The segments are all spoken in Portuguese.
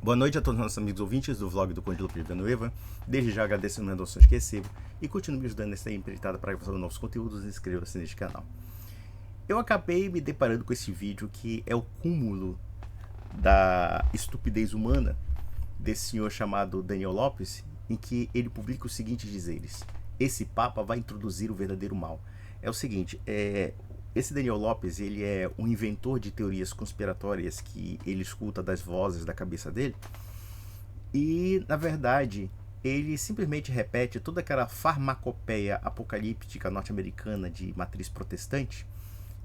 Boa noite a todos os nossos amigos ouvintes do vlog do Conde Lupe de Villanueva. Desde já agradeço as doações que recebo e continue me ajudando nessa empreitada para fazer novos conteúdos e inscreva-se neste canal. Eu acabei me deparando com esse vídeo que é o cúmulo da estupidez humana desse senhor chamado Daniel Lopes, em que ele publica os seguintes dizeres: esse Papa vai introduzir o verdadeiro mal. É o seguinte, esse Daniel Lopes, ele é um inventor de teorias conspiratórias que ele escuta das vozes da cabeça dele. E, na verdade, ele simplesmente repete toda aquela farmacopeia apocalíptica norte-americana de matriz protestante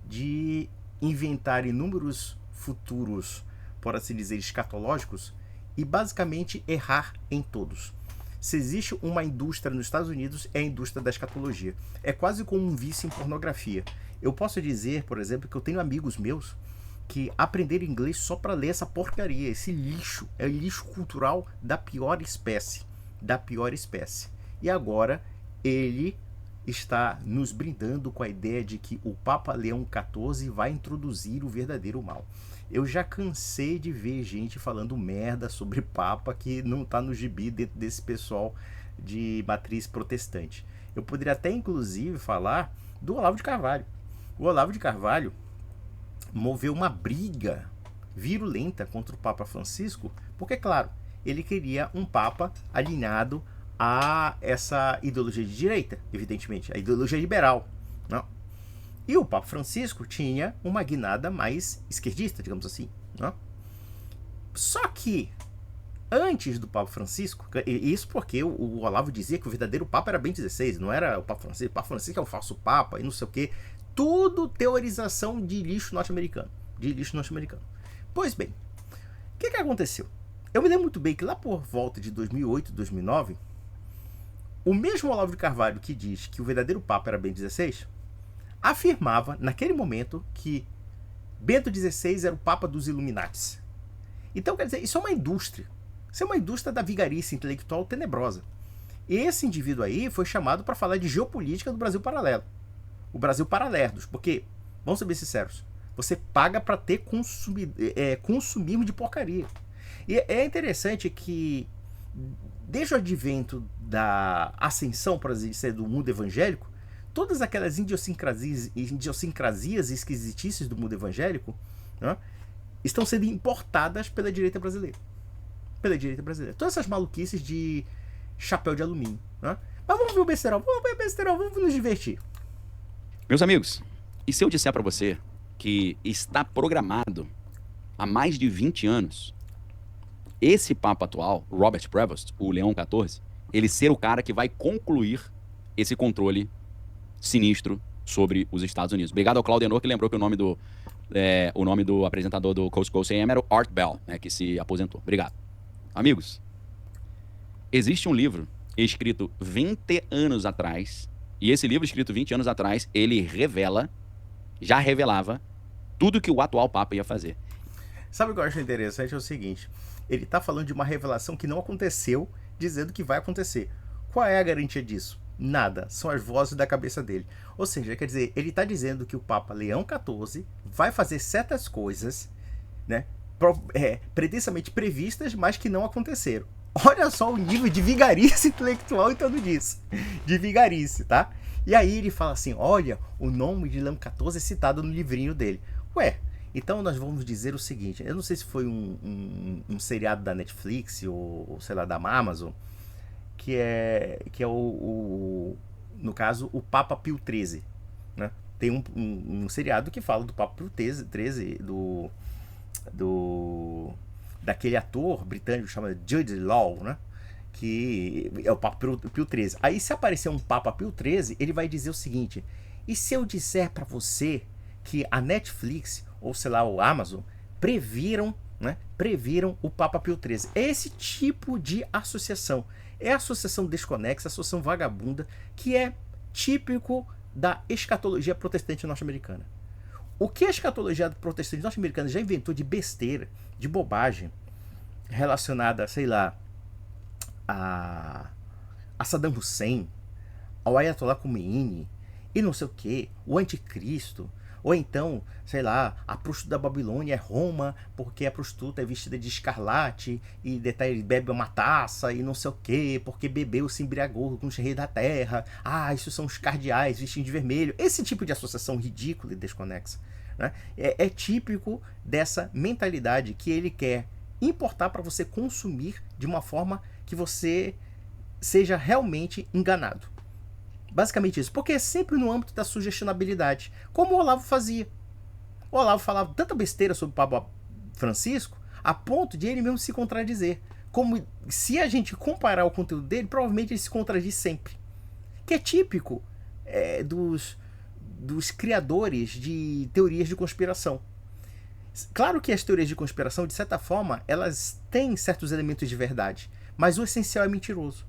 de inventar inúmeros futuros, por assim dizer, escatológicos e basicamente errar em todos. Se existe uma indústria nos Estados Unidos, é a indústria da escatologia. É quase como um vício em pornografia. Eu posso dizer, por exemplo, que eu tenho amigos meus que aprenderam inglês só para ler essa porcaria, esse lixo. É lixo cultural da pior espécie. Da pior espécie. E agora ele está nos brindando com a ideia de que o Papa Leão XIV vai introduzir o verdadeiro mal. Eu já cansei de ver gente falando merda sobre Papa que não está no gibi dentro desse pessoal de matriz protestante. Eu poderia até inclusive falar do Olavo de Carvalho. O Olavo de Carvalho moveu uma briga virulenta contra o Papa Francisco, porque, claro, ele queria um Papa alinhado a essa ideologia de direita, evidentemente, a ideologia liberal. Não. E o Papa Francisco tinha uma guinada mais esquerdista, digamos assim. Não? Só que, antes do Papa Francisco, isso porque o Olavo dizia que o verdadeiro Papa era Bento XVI, não era o Papa Francisco. O Papa Francisco é um falso Papa e não sei o quê. Tudo teorização de lixo norte-americano. De lixo norte-americano. Pois bem, o que aconteceu? Eu me lembro muito bem que lá por volta de 2008, 2009, o mesmo Olavo de Carvalho que diz que o verdadeiro Papa era Bento XVI, afirmava, naquele momento, que Bento XVI era o Papa dos Illuminatis. Então, quer dizer, isso é uma indústria. Isso é uma indústria da vigarice intelectual tenebrosa. E esse indivíduo aí foi chamado para falar de geopolítica do Brasil paralelo. O Brasil paralerdos, porque, vamos ser bem sinceros, você paga para ter consumismo de porcaria. E é interessante que, desde o advento da ascensão, por assim dizer, do mundo evangélico, todas aquelas idiosincrasias e esquisitices do mundo evangélico, né, estão sendo importadas pela direita brasileira. Pela direita brasileira. Todas essas maluquices de chapéu de alumínio. Né? Mas vamos ver o besterol, vamos nos divertir. Meus amigos, e se eu disser para você que está programado há mais de 20 anos esse Papa atual, Robert Prevost, o Leão XIV, ele ser o cara que vai concluir esse controle sinistro sobre os Estados Unidos. Obrigado ao Claudenor, que lembrou que o nome do apresentador do Coast to Coast AM era o Art Bell, né, que se aposentou. Obrigado. Amigos, existe um livro escrito 20 anos atrás, e esse livro escrito 20 anos atrás, ele já revelava tudo que o atual Papa ia fazer. Sabe o que eu acho interessante? É o seguinte, ele está falando de uma revelação que não aconteceu, dizendo que vai acontecer. Qual é a garantia disso? Nada, são as vozes da cabeça dele. Ou seja, quer dizer, ele está dizendo que o Papa Leão XIV vai fazer certas coisas, né, pretensamente previstas, mas que não aconteceram. Olha só o nível de vigarice intelectual em torno disso. De vigarice, tá? E aí ele fala assim, olha, o nome de Leão XIV é citado no livrinho dele. Ué, então nós vamos dizer o seguinte, eu não sei se foi um seriado da Netflix ou sei lá, da Amazon, que é no caso, o Papa Pio XIII. Né? Tem um seriado que fala do Papa Pio XIII, daquele ator britânico chamado Jude Law, né? Que é o Papa Pio XIII. Aí se aparecer um Papa Pio XIII, ele vai dizer o seguinte, e se eu disser para você que a Netflix, ou sei lá, o Amazon, previram o Papa Pio XIII. É esse tipo de associação. É a associação desconexa, a associação vagabunda, que é típico da escatologia protestante norte-americana. O que a escatologia protestante norte-americana já inventou de besteira, de bobagem, relacionada, sei lá, a Saddam Hussein, ao Ayatollah Khomeini, e não sei o que, o anticristo, Ou então, sei lá, a prostituta da Babilônia é Roma, porque a prostituta é vestida de escarlate e detalhe, bebe uma taça e não sei o quê, porque bebeu, se embriagou com os reis da terra. Ah, isso são os cardeais vestidos de vermelho. Esse tipo de associação ridícula e desconexa, né, é típico dessa mentalidade que ele quer importar para você consumir de uma forma que você seja realmente enganado. Basicamente isso, porque é sempre no âmbito da sugestionabilidade, como o Olavo fazia. O Olavo falava tanta besteira sobre o Papa Francisco, a ponto de ele mesmo se contradizer. Como se a gente comparar o conteúdo dele, provavelmente ele se contradiz sempre. Que é típico dos criadores de teorias de conspiração. Claro que as teorias de conspiração, de certa forma, elas têm certos elementos de verdade, mas o essencial é mentiroso.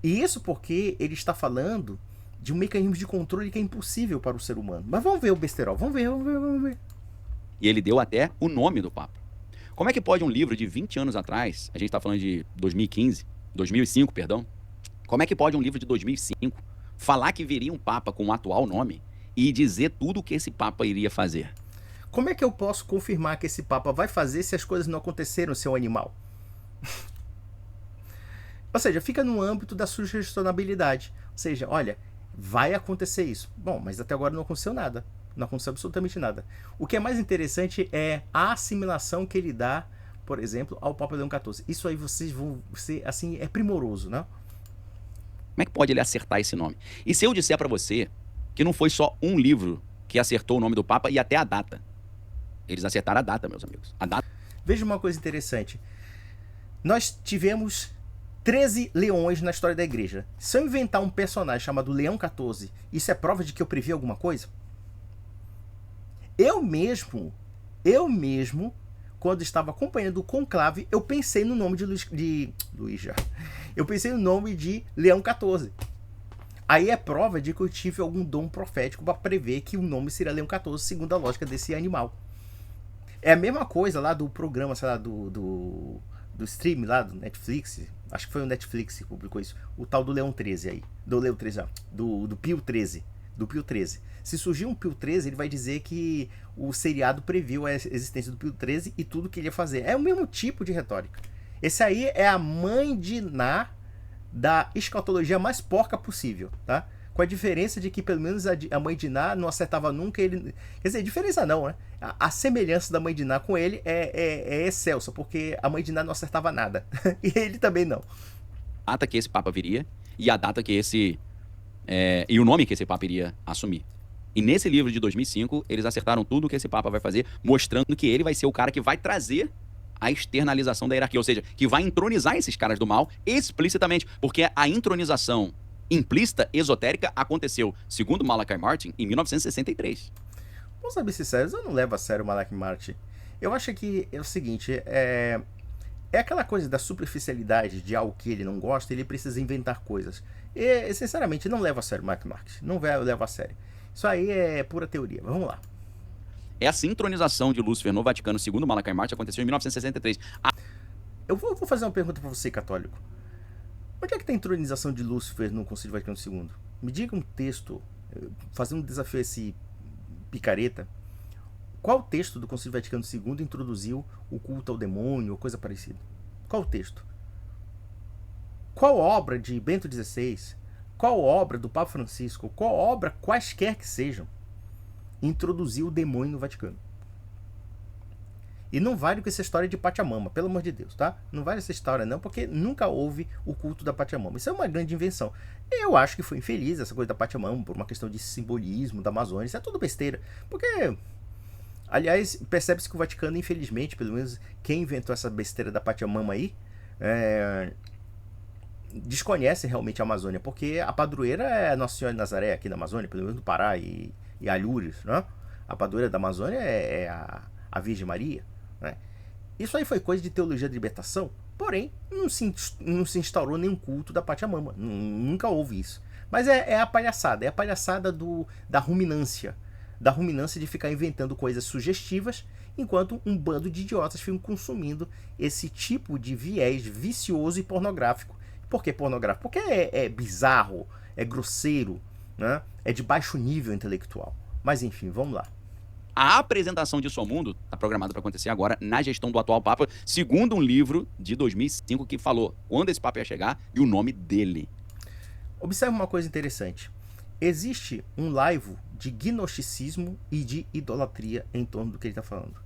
E isso porque ele está falando de um mecanismo de controle que é impossível para o ser humano. Mas vamos ver o besterol, vamos ver. E ele deu até o nome do Papa. Como é que pode um livro de 20 anos atrás, a gente está falando de 2005, perdão, como é que pode um livro de 2005 falar que viria um Papa com o atual nome e dizer tudo o que esse Papa iria fazer? Como é que eu posso confirmar que esse Papa vai fazer se as coisas não aconteceram, seu animal? Ou seja, fica no âmbito da sugestionabilidade. Ou seja, olha, vai acontecer isso. Bom, mas até agora não aconteceu nada. Não aconteceu absolutamente nada. O que é mais interessante é a assimilação que ele dá, por exemplo, ao Papa Leão XIV. Isso aí vocês vão ser, assim, é primoroso, né? Como é que pode ele acertar esse nome? E se eu disser para você que não foi só um livro que acertou o nome do Papa e até a data? Eles acertaram a data, meus amigos. A data. Veja uma coisa interessante. Nós tivemos 13 leões na história da igreja. Se eu inventar um personagem chamado Leão XIV, isso é prova de que eu previ alguma coisa? Eu mesmo, quando estava acompanhando o conclave, eu pensei no nome de Luís já. Eu pensei no nome de Leão XIV. Aí é prova de que eu tive algum dom profético para prever que o nome seria Leão XIV, segundo a lógica desse animal. É a mesma coisa lá do programa, sei lá, do stream lá do Netflix. Acho que foi o Netflix que publicou isso. O tal do Leão 13 aí. Do Leão 13, do Pio 13. Do Pio 13. Se surgir um Pio 13, ele vai dizer que o seriado previu a existência do Pio 13 e tudo que ele ia fazer. É o mesmo tipo de retórica. Esse aí é a mãe de Ná da escatologia mais porca possível, tá? Com a diferença de que pelo menos a mãe de Ná não acertava nunca ele. Quer dizer, diferença não, né? A semelhança da mãe de Ná com ele é excelsa, porque a mãe de Ná não acertava nada. E ele também não. A data que esse Papa viria e a data que esse. E o nome que esse Papa iria assumir. E nesse livro de 2005, eles acertaram tudo o que esse Papa vai fazer, mostrando que ele vai ser o cara que vai trazer a externalização da hierarquia, ou seja, que vai entronizar esses caras do mal explicitamente, porque a entronização implícita, esotérica, aconteceu, segundo Malachi Martin, em 1963. Vamos ser sinceros, eu não levo a sério o Malachi Martin. Eu acho que é o seguinte, é aquela coisa da superficialidade de algo que ele não gosta, ele precisa inventar coisas. E, sinceramente, não levo a sério o Malachi Martin, não levo a sério. Isso aí é pura teoria, mas vamos lá. Essa intronização de Lúcifer no Vaticano, segundo Malachi Martin, aconteceu em 1963. Eu vou fazer uma pergunta para você, católico. Onde é que tem a entronização de Lúcifer no Concílio Vaticano II? Me diga um texto, fazendo um desafio a esse picareta. Qual texto do Concílio Vaticano II introduziu o culto ao demônio ou coisa parecida? Qual texto? Qual obra de Bento XVI? Qual obra do Papa Francisco? Qual obra, quaisquer que sejam, introduziu o demônio no Vaticano? E não vale com essa história de Pachamama, pelo amor de Deus, tá? Não vale essa história não, porque nunca houve o culto da Pachamama. Isso é uma grande invenção. Eu acho que foi infeliz essa coisa da Pachamama, por uma questão de simbolismo da Amazônia. Isso é tudo besteira. Porque, aliás, percebe-se que o Vaticano, infelizmente, pelo menos quem inventou essa besteira da Pachamama aí, desconhece realmente a Amazônia, porque a padroeira é a Nossa Senhora de Nazaré aqui na Amazônia, pelo menos no Pará e Alhures, né? A padroeira da Amazônia é a Virgem Maria, né? Isso aí foi coisa de teologia de libertação, porém não se instaurou nenhum culto da Pachamama, nunca houve isso. Mas é a palhaçada da ruminância de ficar inventando coisas sugestivas, enquanto um bando de idiotas ficam consumindo esse tipo de viés vicioso e pornográfico. Por que pornográfico? Porque é bizarro, é grosseiro, né? É de baixo nível intelectual. Mas enfim, vamos lá. A apresentação disso ao mundo está programada para acontecer agora na gestão do atual Papa, segundo um livro de 2005 que falou quando esse Papa ia chegar e o nome dele. Observe uma coisa interessante. Existe um laivo de gnosticismo e de idolatria em torno do que ele está falando.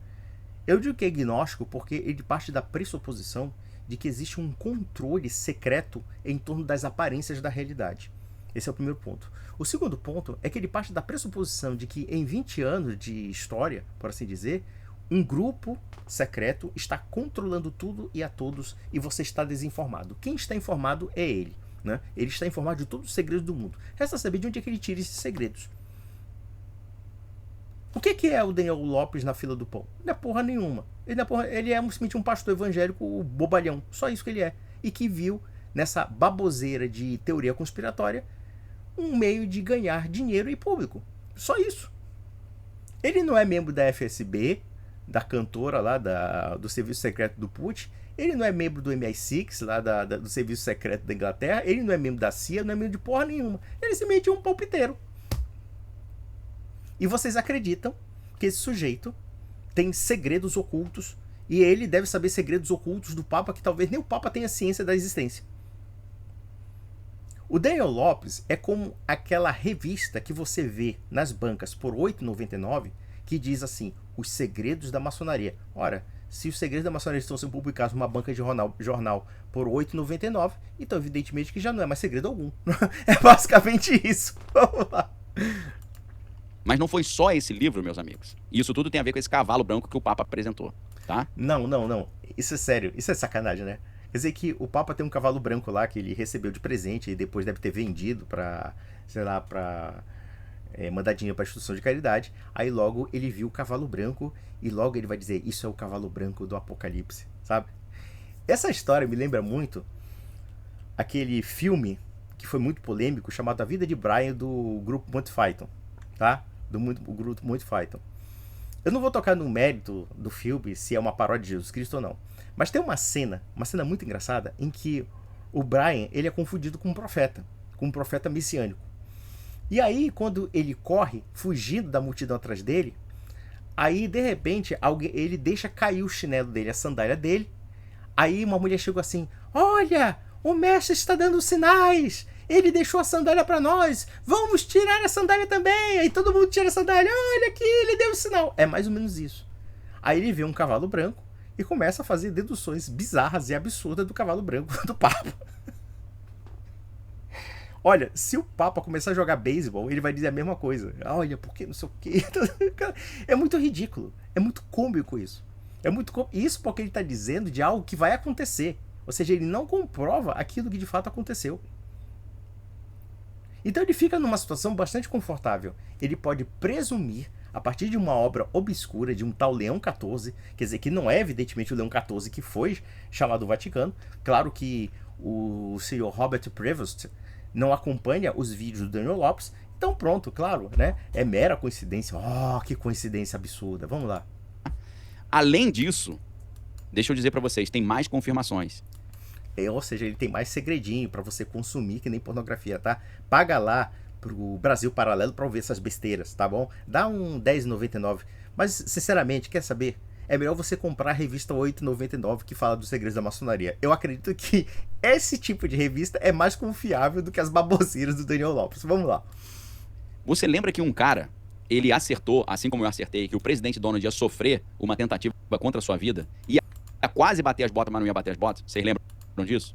Eu digo que é gnóstico porque ele parte da pressuposição de que existe um controle secreto em torno das aparências da realidade. Esse é o primeiro ponto. O segundo ponto é que ele parte da pressuposição de que em 20 anos de história, por assim dizer, um grupo secreto está controlando tudo e a todos e você está desinformado. Quem está informado é ele. Né? Ele está informado de todos os segredos do mundo. Resta saber de onde é que ele tira esses segredos. O que é o Daniel Lopes na fila do pão? Não é porra nenhuma. Ele é simplesmente um pastor evangélico bobalhão. Só isso que ele é. E que viu nessa baboseira de teoria conspiratória um meio de ganhar dinheiro e público. Só isso. Ele não é membro da FSB, da cantora lá do Serviço Secreto do Putin. Ele não é membro do MI6, lá do Serviço Secreto da Inglaterra. Ele não é membro da CIA, não é membro de porra nenhuma. Ele simplesmente é um palpiteiro. E vocês acreditam que esse sujeito tem segredos ocultos e ele deve saber segredos ocultos do Papa que talvez nem o Papa tenha ciência da existência. O Daniel Lopes é como aquela revista que você vê nas bancas por R$ 8,99 que diz assim, os segredos da maçonaria. Ora, se os segredos da maçonaria estão sendo publicados numa banca de jornal por R$ 8,99, então evidentemente que já não é mais segredo algum. É basicamente isso. Vamos lá. Mas não foi só esse livro, meus amigos. Isso tudo tem a ver com esse cavalo branco que o Papa apresentou, tá? Não. Isso é sério. Isso é sacanagem, né? Quer dizer que o Papa tem um cavalo branco lá que ele recebeu de presente e depois deve ter vendido pra, sei lá, pra mandar dinheiro pra instituição de caridade. Aí logo ele viu o cavalo branco e logo ele vai dizer, isso é o cavalo branco do Apocalipse, sabe? Essa história me lembra muito aquele filme que foi muito polêmico chamado A Vida de Brian do grupo Monty Python, tá? Do grupo Monty Python. Eu não vou tocar no mérito do filme se é uma paródia de Jesus Cristo ou não. Mas tem uma cena muito engraçada, em que o Brian ele é confundido com um profeta messiânico. E aí, quando ele corre, fugindo da multidão atrás dele, aí, de repente, ele deixa cair o chinelo dele, a sandália dele. Aí uma mulher chegou assim, olha, o mestre está dando sinais, ele deixou a sandália para nós, vamos tirar a sandália também. Aí todo mundo tira a sandália, olha aqui, ele deu o sinal. É mais ou menos isso. Aí ele vê um cavalo branco e começa a fazer deduções bizarras e absurdas do cavalo branco do Papa. Olha, se o Papa começar a jogar beisebol, ele vai dizer a mesma coisa. Olha, porque não sei o quê. É muito ridículo. É muito cômico isso. Isso porque ele está dizendo de algo que vai acontecer. Ou seja, ele não comprova aquilo que de fato aconteceu. Então ele fica numa situação bastante confortável. Ele pode presumir, a partir de uma obra obscura de um tal Leão XIV, quer dizer, que não é evidentemente o Leão XIV que foi chamado do Vaticano. Claro que o senhor Robert Prevost não acompanha os vídeos do Daniel Lopes. Então pronto, claro, né? É mera coincidência. Oh, que coincidência absurda. Vamos lá. Além disso, deixa eu dizer pra vocês, tem mais confirmações. Ou seja, ele tem mais segredinho pra você consumir que nem pornografia, tá? Paga lá pro Brasil Paralelo pra ouvir essas besteiras, tá bom? Dá um R$10,99. Mas, sinceramente, quer saber? É melhor você comprar a revista R$8,99 que fala dos segredos da maçonaria. Eu acredito que esse tipo de revista é mais confiável do que as baboseiras do Daniel Lopes. Vamos lá. Você lembra que um cara, ele acertou, assim como eu acertei, que o presidente Donald ia sofrer uma tentativa contra a sua vida, ia quase bater as botas, mas não ia bater as botas? Vocês lembram disso?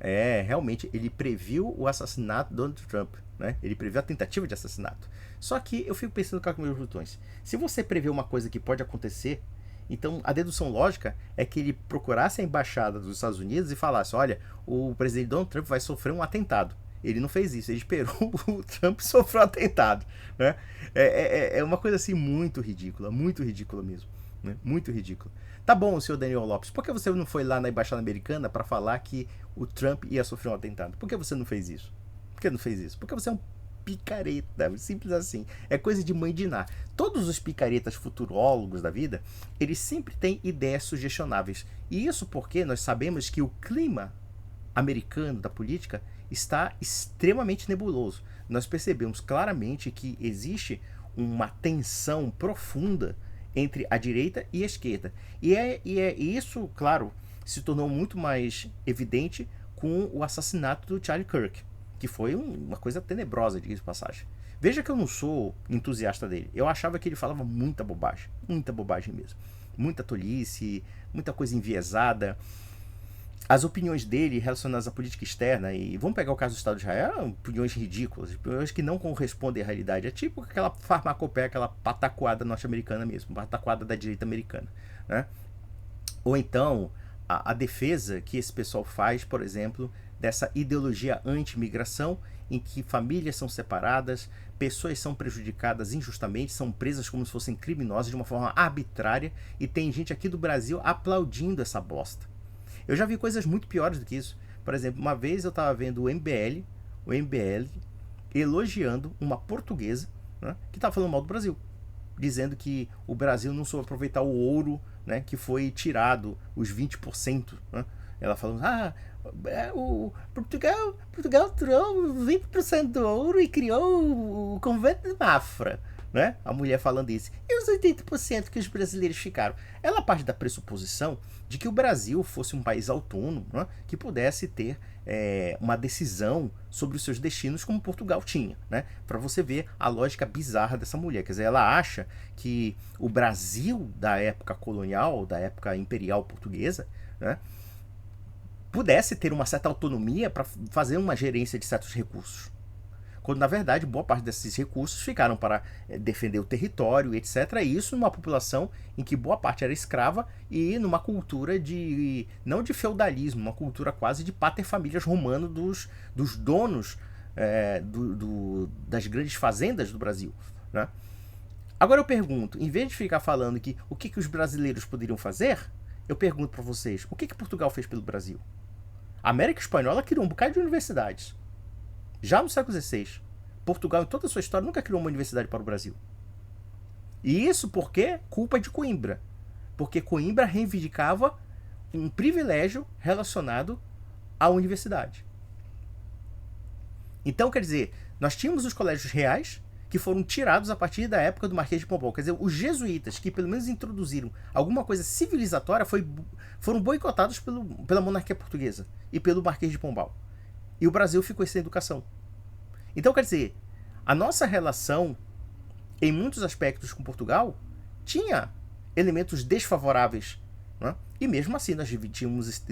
É, realmente, ele previu o assassinato do Donald Trump, né? Ele previu a tentativa de assassinato. Só que eu fico pensando com meus botões. Se você prevê uma coisa que pode acontecer, então a dedução lógica é que ele procurasse a embaixada dos Estados Unidos e falasse, olha, o presidente Donald Trump vai sofrer um atentado. Ele não fez isso, ele esperou o Trump sofrer um atentado, né? É uma coisa assim muito ridícula mesmo, né? Muito ridícula. Tá bom, senhor Daniel Lopes, por que você não foi lá na embaixada americana para falar que o Trump ia sofrer um atentado? Por que você não fez isso? Porque você é um picareta, simples assim. É coisa de mãe de Ná. Todos os picaretas futurólogos da vida, eles sempre têm ideias sugestionáveis. E isso porque nós sabemos que o clima americano da política está extremamente nebuloso. Nós percebemos claramente que existe uma tensão profunda entre a direita e a esquerda. E isso, claro, se tornou muito mais evidente com o assassinato do Charlie Kirk, que foi uma coisa tenebrosa, diga-se de passagem. Veja que eu não sou entusiasta dele. Eu achava que ele falava muita bobagem mesmo. Muita tolice, muita coisa enviesada. As opiniões dele relacionadas à política externa, e vamos pegar o caso do Estado de Israel, opiniões ridículas, opiniões que não correspondem à realidade. É tipo aquela farmacopeia, aquela pataquada norte-americana mesmo, pataquada da direita americana, né? Ou então, a defesa que esse pessoal faz, por exemplo, dessa ideologia anti-imigração, em que famílias são separadas, pessoas são prejudicadas injustamente, são presas como se fossem criminosas de uma forma arbitrária, e tem gente aqui do Brasil aplaudindo essa bosta. Eu já vi coisas muito piores do que isso. Por exemplo, uma vez eu estava vendo o MBL elogiando uma portuguesa, né, que estava falando mal do Brasil, dizendo que o Brasil não soube aproveitar o ouro, né, que foi tirado, os 20%. Né? Ela falando, o Portugal tirou 20% do ouro e criou o convento de Mafra. Né? A mulher falando isso. E os 80% que os brasileiros ficaram? Ela parte da pressuposição de que o Brasil fosse um país autônomo, né? Que pudesse ter uma decisão sobre os seus destinos como Portugal tinha. Né? Para você ver a lógica bizarra dessa mulher. Quer dizer, ela acha que o Brasil da época colonial, da época imperial portuguesa, né, pudesse ter uma certa autonomia para fazer uma gerência de certos recursos. Quando, na verdade, boa parte desses recursos ficaram para defender o território, etc. E isso numa população em que boa parte era escrava e numa cultura não de feudalismo, uma cultura quase de paterfamílias romano dos donos das grandes fazendas do Brasil. Né? Agora eu pergunto, em vez de ficar falando o que os brasileiros poderiam fazer, eu pergunto para vocês, o que Portugal fez pelo Brasil? A América Espanhola criou um bocado de universidades. Já no século XVI, Portugal, em toda a sua história, nunca criou uma universidade para o Brasil. E isso porque culpa de Coimbra. Porque Coimbra reivindicava um privilégio relacionado à universidade. Então, quer dizer, nós tínhamos os colégios reais que foram tirados a partir da época do Marquês de Pombal. Quer dizer, os jesuítas, que pelo menos introduziram alguma coisa civilizatória, foram boicotados pela monarquia portuguesa e pelo Marquês de Pombal. E o Brasil ficou sem educação. Então, quer dizer, a nossa relação, em muitos aspectos com Portugal, tinha elementos desfavoráveis. Né? E mesmo assim,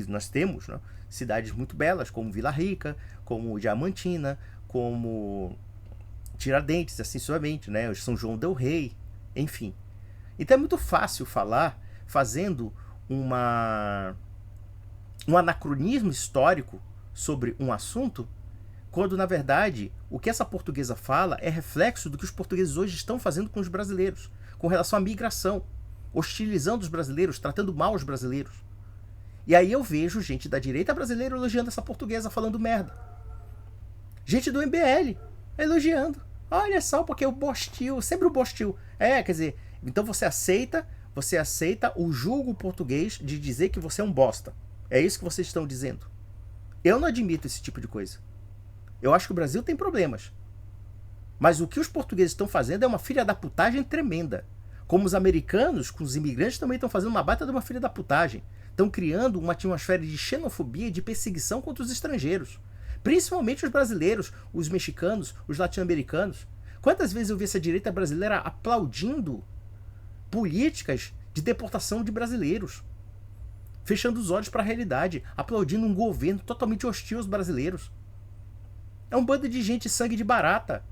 nós temos, né, cidades muito belas, como Vila Rica, como Diamantina, como Tiradentes, assim suavemente, né? São João del Rei, enfim. Então é muito fácil falar fazendo um anacronismo histórico sobre um assunto, quando na verdade o que essa portuguesa fala é reflexo do que os portugueses hoje estão fazendo com os brasileiros, com relação à migração, hostilizando os brasileiros, tratando mal os brasileiros. E aí eu vejo gente da direita brasileira elogiando essa portuguesa falando merda. Gente do MBL elogiando. Olha só, porque o Bostil, sempre o Bostil. Quer dizer, então você aceita o julgo português de dizer que você é um bosta. É isso que vocês estão dizendo. Eu não admito esse tipo de coisa. Eu acho que o Brasil tem problemas. Mas o que os portugueses estão fazendo é uma filha da putagem tremenda. Como os americanos, com os imigrantes, também estão fazendo uma baita de uma filha da putagem. Estão criando uma atmosfera de xenofobia e de perseguição contra os estrangeiros. Principalmente os brasileiros, os mexicanos, os latino-americanos. Quantas vezes eu vi essa direita brasileira aplaudindo políticas de deportação de brasileiros? Fechando os olhos para a realidade, aplaudindo um governo totalmente hostil aos brasileiros. É um bando de gente sangue de barata.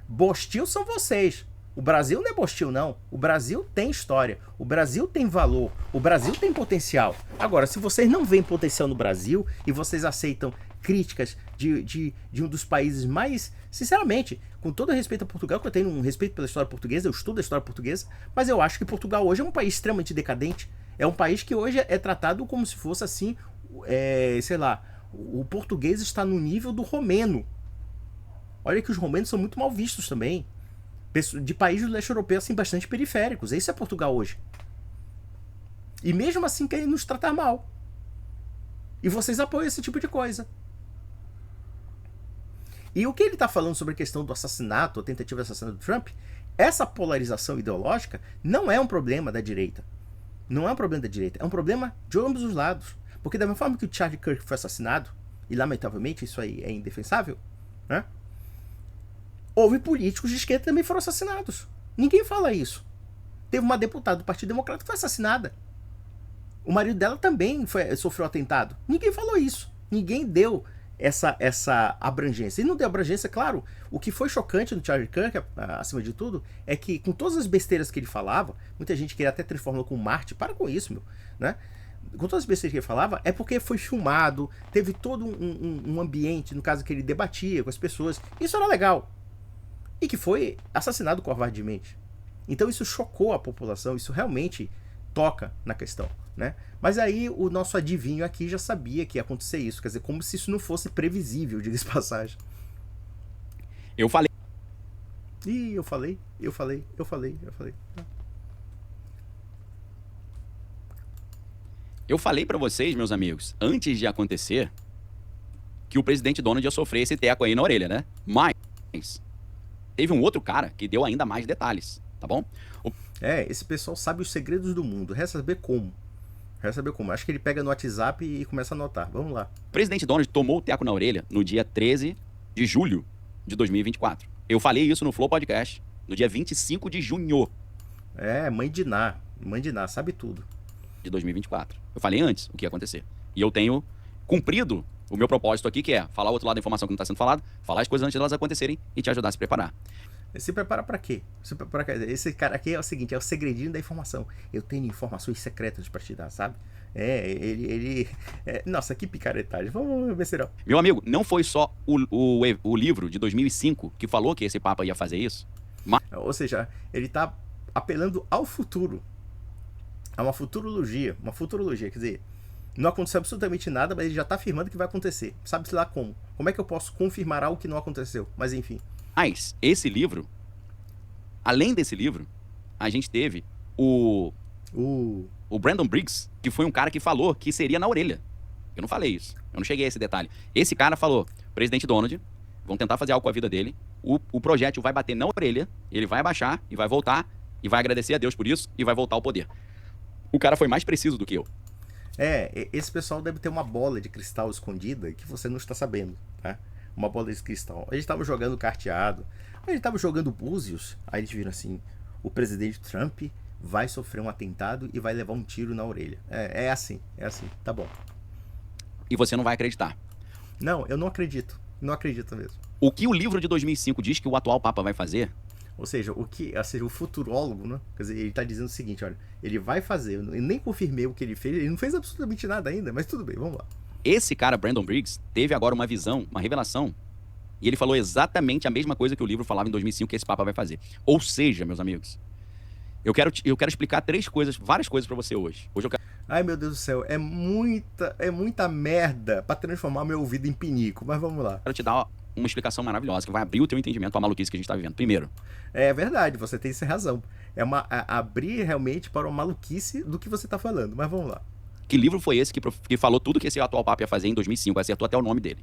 Bostil são vocês. O Brasil não é bostil, não. O Brasil tem história. O Brasil tem valor. O Brasil tem potencial. Agora, se vocês não veem potencial no Brasil e vocês aceitam críticas de um dos países mais... Sinceramente, com todo respeito a Portugal, que eu tenho um respeito pela história portuguesa, eu estudo a história portuguesa, mas eu acho que Portugal hoje é um país extremamente decadente. É um país que hoje é tratado como se fosse assim, sei lá, o português está no nível do romeno. Olha que os romenos são muito mal vistos também. De países do leste europeu, assim, bastante periféricos. Isso é Portugal hoje. E mesmo assim querem nos tratar mal. E vocês apoiam esse tipo de coisa. E o que ele está falando sobre a questão do assassinato, a tentativa de assassinato do Trump, essa polarização ideológica não é um problema da direita. Não é um problema da direita, é um problema de ambos os lados. Porque da mesma forma que o Charlie Kirk foi assassinado, e lamentavelmente isso aí é indefensável, né? Houve políticos de esquerda que também foram assassinados. Ninguém fala isso. Teve uma deputada do Partido Democrata que foi assassinada. O marido dela também sofreu atentado. Ninguém falou isso. Ninguém deu essa abrangência. E não deu abrangência, claro. O que foi chocante no Charlie Kirk, acima de tudo, é que com todas as besteiras que ele falava, muita gente queria até transformá-lo com Marte. Para com isso, meu. Né? Com todas as besteiras que ele falava, é porque foi filmado, teve todo um ambiente, no caso que ele debatia com as pessoas. Isso era legal. E que foi assassinado covardemente. Então isso chocou a população, isso realmente toca na questão, né? Mas aí o nosso adivinho aqui já sabia que ia acontecer isso, quer dizer, como se isso não fosse previsível, diga-se de passagem. Eu falei. Ih, eu falei. Eu falei pra vocês, meus amigos, antes de acontecer, que o presidente Donald ia sofrer esse teco aí na orelha, né? Mas teve um outro cara que deu ainda mais detalhes, tá bom? Esse pessoal sabe os segredos do mundo. Resta saber como. Acho que ele pega no WhatsApp e começa a anotar. Vamos lá. O presidente Donald tomou o teco na orelha no dia 13 de julho de 2024. Eu falei isso no Flow Podcast no dia 25 de junho. Mãe de Ná, sabe tudo. De 2024. Eu falei antes o que ia acontecer. E eu tenho cumprido o meu propósito aqui, que é falar o outro lado da informação que não está sendo falado, falar as coisas antes de elas acontecerem e te ajudar a se preparar. Se prepara pra quê? Esse cara aqui é o seguinte, é o segredinho da informação. Eu tenho informações secretas pra te dar, sabe? Nossa, que picaretagem. Vamos ver, será? Meu amigo, não foi só o livro de 2005 que falou que esse Papa ia fazer isso? Ou seja, ele tá apelando ao futuro. A uma futurologia. Quer dizer, não aconteceu absolutamente nada, mas ele já tá afirmando que vai acontecer. Sabe-se lá como. Como é que eu posso confirmar algo que não aconteceu? Mas enfim. Mas esse livro, além desse livro, a gente teve o Brandon Briggs, que foi um cara que falou que seria na orelha. Eu não falei isso, eu não cheguei a esse detalhe. Esse cara falou, presidente Donald, vão tentar fazer algo com a vida dele, o projétil vai bater na orelha, ele vai abaixar e vai voltar, e vai agradecer a Deus por isso, e vai voltar ao poder. O cara foi mais preciso do que eu. Esse pessoal deve ter uma bola de cristal escondida que você não está sabendo, tá? Uma bola de cristal. A gente tava jogando carteado, a gente tava jogando búzios, aí eles viram assim, o presidente Trump vai sofrer um atentado e vai levar um tiro na orelha. É assim, tá bom. E você não vai acreditar. Não, eu não acredito mesmo. O que o livro de 2005 diz que o atual Papa vai fazer? Ou seja, o futurólogo, né? Quer dizer, ele tá dizendo o seguinte, olha, ele vai fazer, eu nem confirmei o que ele fez, ele não fez absolutamente nada ainda, mas tudo bem, vamos lá. Esse cara, Brandon Briggs, teve agora uma visão, uma revelação, e ele falou exatamente a mesma coisa que o livro falava em 2005 que esse Papa vai fazer. Ou seja, meus amigos, eu quero explicar várias coisas pra você hoje. Hoje eu quero... Ai, meu Deus do céu, é muita merda pra transformar meu ouvido em pinico, mas vamos lá. Quero te dar uma explicação maravilhosa que vai abrir o teu entendimento à maluquice que a gente tá vivendo. Primeiro. É verdade, você tem essa razão. Abrir realmente para uma maluquice do que você tá falando, mas vamos lá. Que livro foi esse que falou tudo que esse atual Papa ia fazer em 2005? Acertou até o nome dele.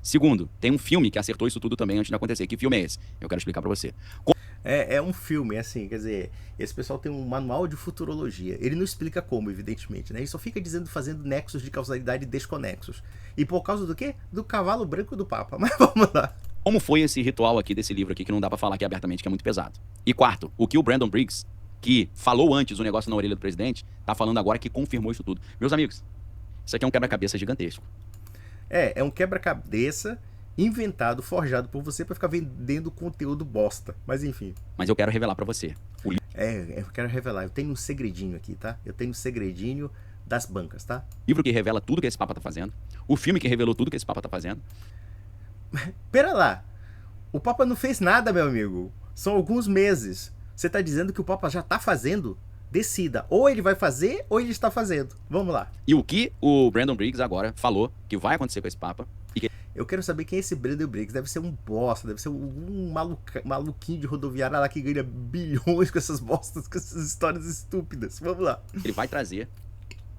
Segundo, tem um filme que acertou isso tudo também antes de acontecer. Que filme é esse? Eu quero explicar pra você. É um filme, assim, quer dizer, esse pessoal tem um manual de futurologia. Ele não explica como, evidentemente, né? Ele só fica fazendo nexos de causalidade desconexos. E por causa do quê? Do cavalo branco do Papa. Mas vamos lá. Como foi esse ritual aqui desse livro aqui, que não dá pra falar aqui abertamente, que é muito pesado. E quarto, o que o Brandon Briggs, que falou antes o negócio na orelha do presidente, tá falando agora que confirmou isso tudo. Meus amigos, isso aqui é um quebra-cabeça gigantesco. É um quebra-cabeça inventado, forjado por você pra ficar vendendo conteúdo bosta. Mas enfim. Mas eu quero revelar pra você. Eu quero revelar. Eu tenho um segredinho aqui, tá? Eu tenho um segredinho das bancas, tá? Livro que revela tudo que esse Papa tá fazendo. O filme que revelou tudo que esse Papa tá fazendo. Pera lá. O Papa não fez nada, meu amigo. São alguns meses. Você tá dizendo que o Papa já tá fazendo? Decida. Ou ele vai fazer, ou ele está fazendo. Vamos lá. E o que o Brandon Briggs agora falou que vai acontecer com esse Papa... Eu quero saber quem é esse Brandon Briggs. Deve ser um bosta, deve ser um maluquinho de rodoviária lá que ganha bilhões com essas bostas, com essas histórias estúpidas. Vamos lá. Ele vai trazer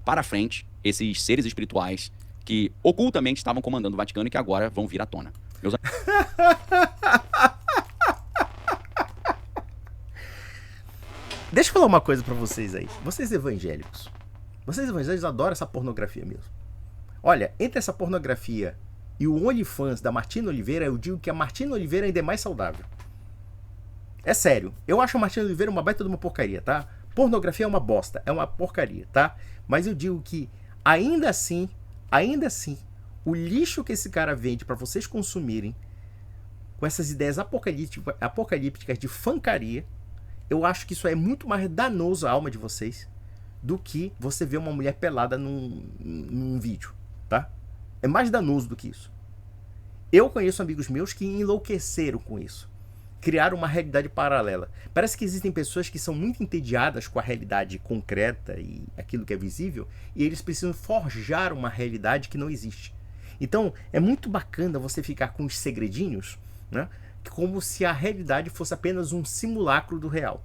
para frente esses seres espirituais que ocultamente estavam comandando o Vaticano e que agora vão vir à tona. Deixa eu falar uma coisa pra vocês aí. Vocês evangélicos. Vocês evangélicos adoram essa pornografia mesmo. Olha, entre essa pornografia e o OnlyFans da Martina Oliveira, eu digo que a Martina Oliveira ainda é mais saudável. É sério. Eu acho a Martina Oliveira uma baita de uma porcaria, tá? Pornografia é uma bosta. É uma porcaria, tá? Mas eu digo que ainda assim, o lixo que esse cara vende pra vocês consumirem, com essas ideias apocalípticas de fancaria, eu acho que isso é muito mais danoso à alma de vocês do que você ver uma mulher pelada num vídeo, tá? É mais danoso do que isso. Eu conheço amigos meus que enlouqueceram com isso. Criaram uma realidade paralela. Parece que existem pessoas que são muito entediadas com a realidade concreta e aquilo que é visível, e eles precisam forjar uma realidade que não existe. Então, é muito bacana você ficar com os segredinhos, né? Como se a realidade fosse apenas um simulacro do real.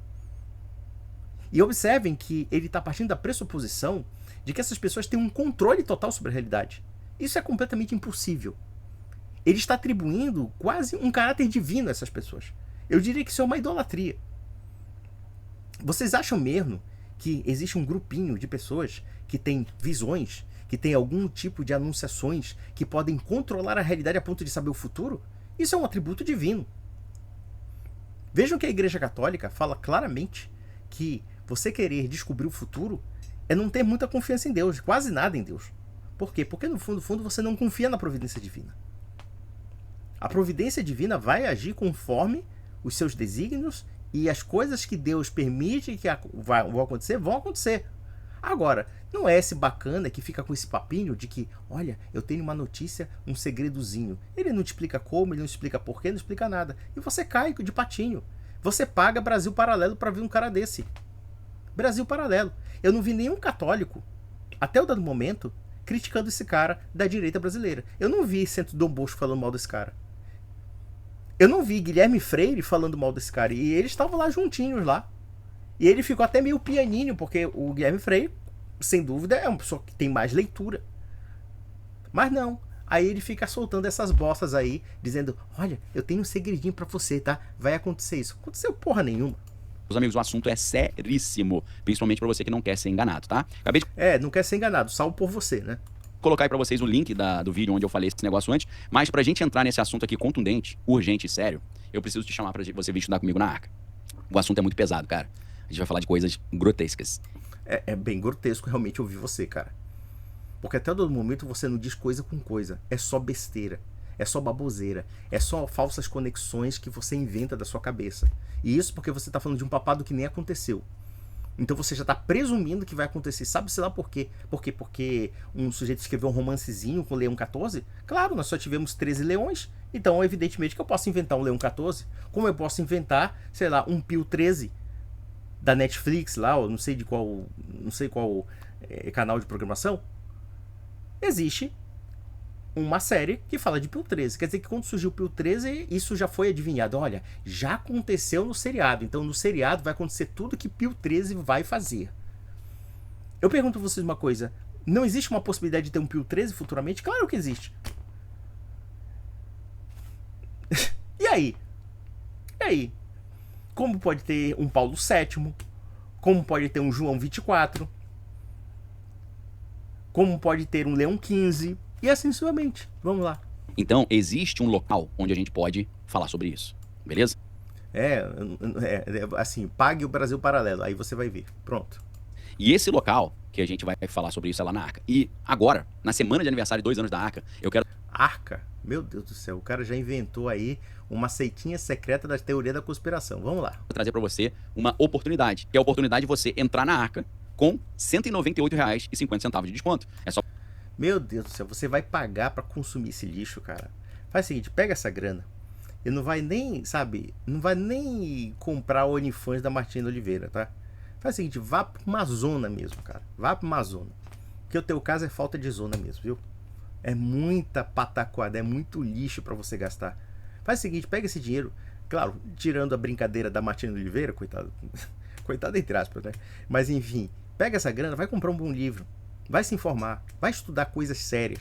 E observem que ele está partindo da pressuposição de que essas pessoas têm um controle total sobre a realidade. Isso é completamente impossível. Ele está atribuindo quase um caráter divino a essas pessoas. Eu diria que isso é uma idolatria. Vocês acham mesmo que existe um grupinho de pessoas que tem visões, que tem algum tipo de anunciações, que podem controlar a realidade a ponto de saber o futuro? Isso é um atributo divino. Vejam que a Igreja Católica fala claramente que você querer descobrir o futuro é não ter muita confiança em Deus, quase nada em Deus. Por quê? Porque no fundo você não confia na providência divina. A providência divina vai agir conforme os seus desígnios e as coisas que Deus permite que vão acontecer. Agora, não é esse bacana que fica com esse papinho de que, olha, eu tenho uma notícia, um segredozinho. Ele não te explica como, ele não explica porquê, não explica nada. E você cai de patinho. Você paga Brasil Paralelo para ver um cara desse. Brasil Paralelo. Eu não vi nenhum católico, até o dado momento, criticando esse cara da direita brasileira. Eu não vi Centro Dom Bosco falando mal desse cara. Eu não vi Guilherme Freire falando mal desse cara. E eles estavam lá juntinhos lá. E ele ficou até meio pianinho, porque o Guilherme Freire, sem dúvida, é uma pessoa que tem mais leitura. Mas não. Aí ele fica soltando essas bostas aí, dizendo, olha, eu tenho um segredinho pra você, tá? Vai acontecer isso. Aconteceu porra nenhuma. Meus amigos, o assunto é seríssimo, principalmente pra você que não quer ser enganado, tá? Acabei de não quer ser enganado, salvo por você, né? colocar aí pra vocês o link do vídeo onde eu falei esse negócio antes, mas pra gente entrar nesse assunto aqui contundente, urgente e sério, eu preciso te chamar pra você vir estudar comigo na Arca. O assunto é muito pesado, cara. A gente vai falar de coisas grotescas. É bem grotesco realmente ouvir você, cara. Porque até todo momento você não diz coisa com coisa. É só besteira. É só baboseira. É só falsas conexões que você inventa da sua cabeça. E isso porque você tá falando de um papado que nem aconteceu. Então você já tá presumindo que vai acontecer. Sabe-se lá por quê? Porque um sujeito escreveu um romancezinho com o Leão 14? Claro, nós só tivemos 13 leões. Então, evidentemente que eu posso inventar um Leão 14. Como eu posso inventar, sei lá, um Pio 13 da Netflix lá, ou não sei qual canal de programação. Existe uma série que fala de Pio 13. Quer dizer que quando surgiu o Pio 13, isso já foi adivinhado. Olha, já aconteceu no seriado. Então no seriado vai acontecer tudo que Pio 13 vai fazer. Eu pergunto a vocês uma coisa. Não existe uma possibilidade de ter um Pio 13 futuramente? Claro que existe. E aí? Como pode ter um Paulo VII? Como pode ter um João 24? Como pode ter um Leão 15? E assim sucessivamente. Vamos lá. Então, existe um local onde a gente pode falar sobre isso. Beleza? Assim, pague o Brasil Paralelo. Aí você vai ver. Pronto. E esse local que a gente vai falar sobre isso é lá na Arca. E agora, na semana de aniversário de 2 anos da Arca, eu quero... Arca? Meu Deus do céu. O cara já inventou aí uma seitinha secreta da teoria da conspiração. Vamos lá. Vou trazer pra você uma oportunidade. Que é a oportunidade de você entrar na Arca com R$ 198,50 de desconto. É só... Meu Deus do céu, você vai pagar pra consumir esse lixo, cara. Faz o seguinte, pega essa grana e não vai nem comprar o OnlyFans da Martina Oliveira, tá? Faz o seguinte, vá pra uma zona mesmo, cara. Vá pra uma zona. Porque o teu caso é falta de zona mesmo, viu? É muita pataquada, é muito lixo pra você gastar. Faz o seguinte, pega esse dinheiro, claro, tirando a brincadeira da Martina Oliveira, coitado. Coitado entre aspas, né? Mas enfim, pega essa grana, vai comprar um bom livro. Vai se informar, vai estudar coisas sérias.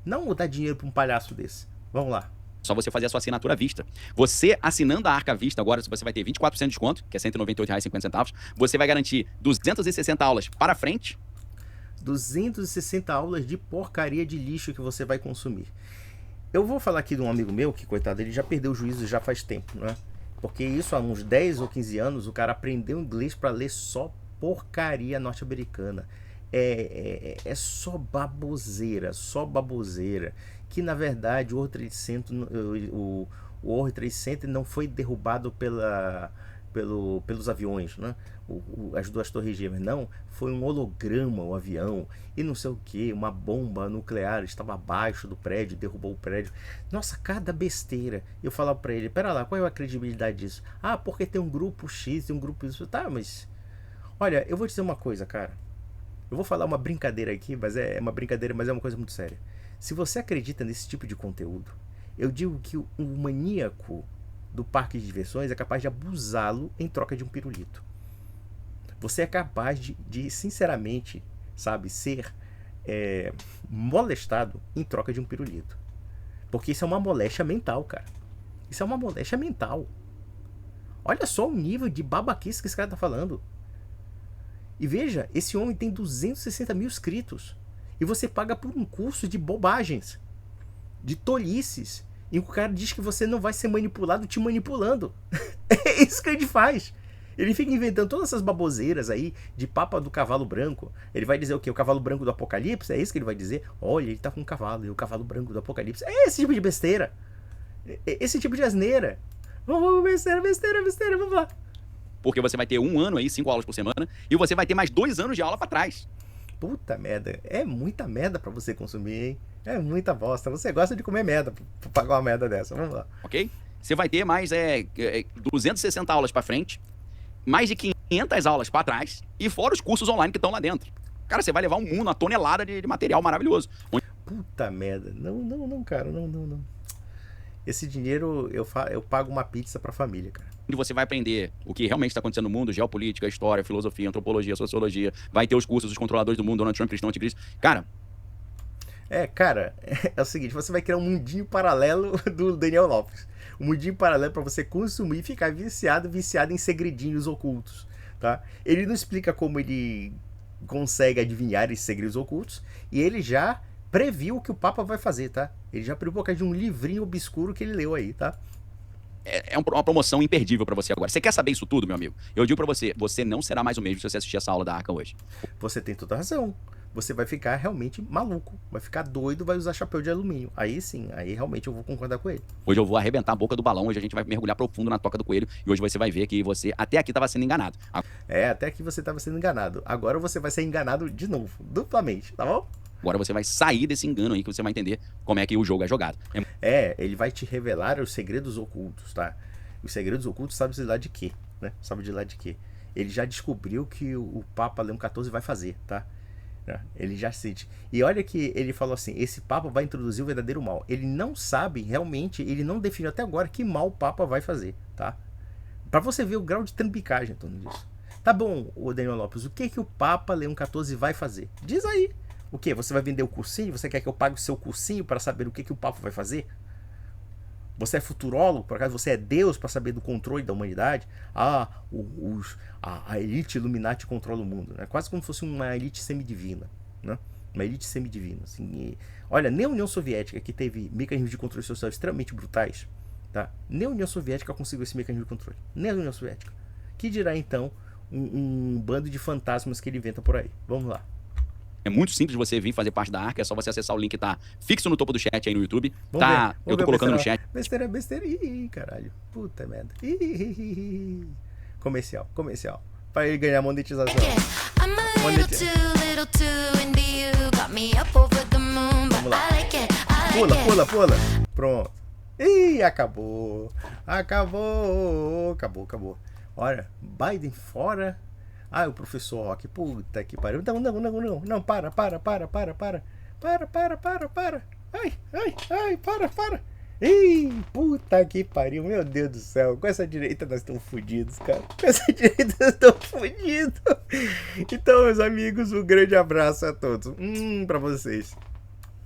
Não dar dinheiro pra um palhaço desse. Vamos lá. só você fazer a sua assinatura à vista. Você assinando a Arca à vista agora, você vai ter 24% de desconto, que é R$ 198,50. Você vai garantir 260 aulas para frente. 260 aulas de porcaria de lixo que você vai consumir. Eu vou falar aqui de um amigo meu que, coitado, ele já perdeu o juízo já faz tempo, né? Porque isso há uns 10 ou 15 anos, o cara aprendeu inglês para ler só porcaria norte-americana. É só baboseira, que na verdade o World Trade Center, o World Trade Center não foi derrubado pelos aviões, né? As duas torres gêmeas, não, foi um holograma o avião, e não sei o que, uma bomba nuclear estava abaixo do prédio, derrubou o prédio. Nossa, cada besteira. Eu falava pra ele, pera lá, qual é a credibilidade disso? Ah, porque tem um grupo X, tem um grupo Y. Tá, mas olha, eu vou dizer uma coisa, cara. Eu vou falar uma brincadeira aqui, mas é uma brincadeira, mas é uma coisa muito séria. Se você acredita nesse tipo de conteúdo, eu digo que o maníaco do parque de diversões é capaz de abusá-lo em troca de um pirulito. Você é capaz de sinceramente, sabe, ser molestado em troca de um pirulito. Porque isso é uma moléstia mental, cara. Isso é uma moléstia mental. Olha só o nível de babaquice que esse cara tá falando. E veja, esse homem tem 260 mil inscritos. E você paga por um curso de bobagens, de tolices, e o cara diz que você não vai ser manipulado te manipulando. É isso que ele faz. Ele fica inventando todas essas baboseiras aí de papa do cavalo branco. Ele vai dizer o quê? O cavalo branco do Apocalipse? É isso que ele vai dizer? Olha, ele tá com um cavalo, e o cavalo branco do Apocalipse. É esse tipo de besteira. Esse tipo de asneira. Vamos, besteira, vamos lá. Porque você vai ter 1 ano aí, 5 aulas por semana, e você vai ter mais 2 anos de aula pra trás. Puta merda, é muita merda pra você consumir, hein? É muita bosta. Você gosta de comer merda pra pagar uma merda dessa. Vamos lá. Ok? Você vai ter mais 260 aulas pra frente, mais de 500 aulas pra trás, e fora os cursos online que estão lá dentro. Cara, você vai levar um mundo, uma tonelada de material maravilhoso. Puta merda. Não, cara, não. Esse dinheiro eu pago uma pizza pra família, cara. Onde você vai aprender o que realmente está acontecendo no mundo, geopolítica, história, filosofia, antropologia, sociologia, vai ter os cursos dos controladores do mundo, Donald Trump, cristão, anticristo. Cara, cara, é o seguinte, você vai criar um mundinho paralelo do Daniel Lopes. Um mundinho paralelo para você consumir e ficar viciado em segredinhos ocultos, tá? Ele não explica como ele consegue adivinhar esses segredos ocultos, e ele já previu o que o Papa vai fazer, tá? Ele já previu por causa de um livrinho obscuro que ele leu aí, tá? É uma promoção imperdível pra você agora. Você quer saber isso tudo, meu amigo? Eu digo pra você, você não será mais o mesmo se você assistir essa aula da Arca hoje. Você tem toda razão. Você vai ficar realmente maluco, vai ficar doido, vai usar chapéu de alumínio. Aí sim, aí realmente eu vou concordar com ele. Hoje eu vou arrebentar a boca do balão, hoje a gente vai mergulhar profundo na toca do coelho, e hoje você vai ver que você até aqui estava sendo enganado. Até aqui você estava sendo enganado. Agora você vai ser enganado de novo, duplamente, tá bom? Agora você vai sair desse engano aí, que você vai entender como é que o jogo é jogado. Ele vai te revelar os segredos ocultos, tá? Os segredos ocultos sabe de lá de quê, né? Sabe de lá de quê? Ele já descobriu que o Papa Leão XIV vai fazer, tá? Ele já sente. E olha que ele falou assim, esse Papa vai introduzir o verdadeiro mal. Ele não sabe realmente, ele não definiu até agora que mal o Papa vai fazer, tá? Pra você ver o grau de trambicagem em torno disso. Tá bom, o Daniel Lopes, o que o Papa Leão XIV vai fazer? Diz aí. O que? Você vai vender o cursinho? Você quer que eu pague o seu cursinho para saber o que o Papa vai fazer? Você é futurólogo? Por acaso você é Deus para saber do controle da humanidade? A elite Illuminati controla o mundo, né? Quase como se fosse uma elite semidivina, né? Uma elite semidivina. Assim, olha, nem a União Soviética, que teve mecanismos de controle social extremamente brutais, tá? Nem a União Soviética conseguiu esse mecanismo de controle. Nem a União Soviética. Que dirá então um bando de fantasmas que ele inventa por aí? Vamos lá. É muito simples você vir fazer parte da Arca, é só você acessar o link que tá fixo no topo do chat aí no YouTube. Eu tô colocando no chat. Besteira. Ih, caralho. Puta merda. Comercial. Pra ele ganhar monetização. Vamos lá. Pula. Pronto. Ih, acabou. Olha, Biden fora. O professor Rock, puta que pariu. Não, para. Ai, para. Ih, puta que pariu, meu Deus do céu. Com essa direita nós estamos fodidos, cara. Então, meus amigos, um grande abraço a todos. Pra vocês.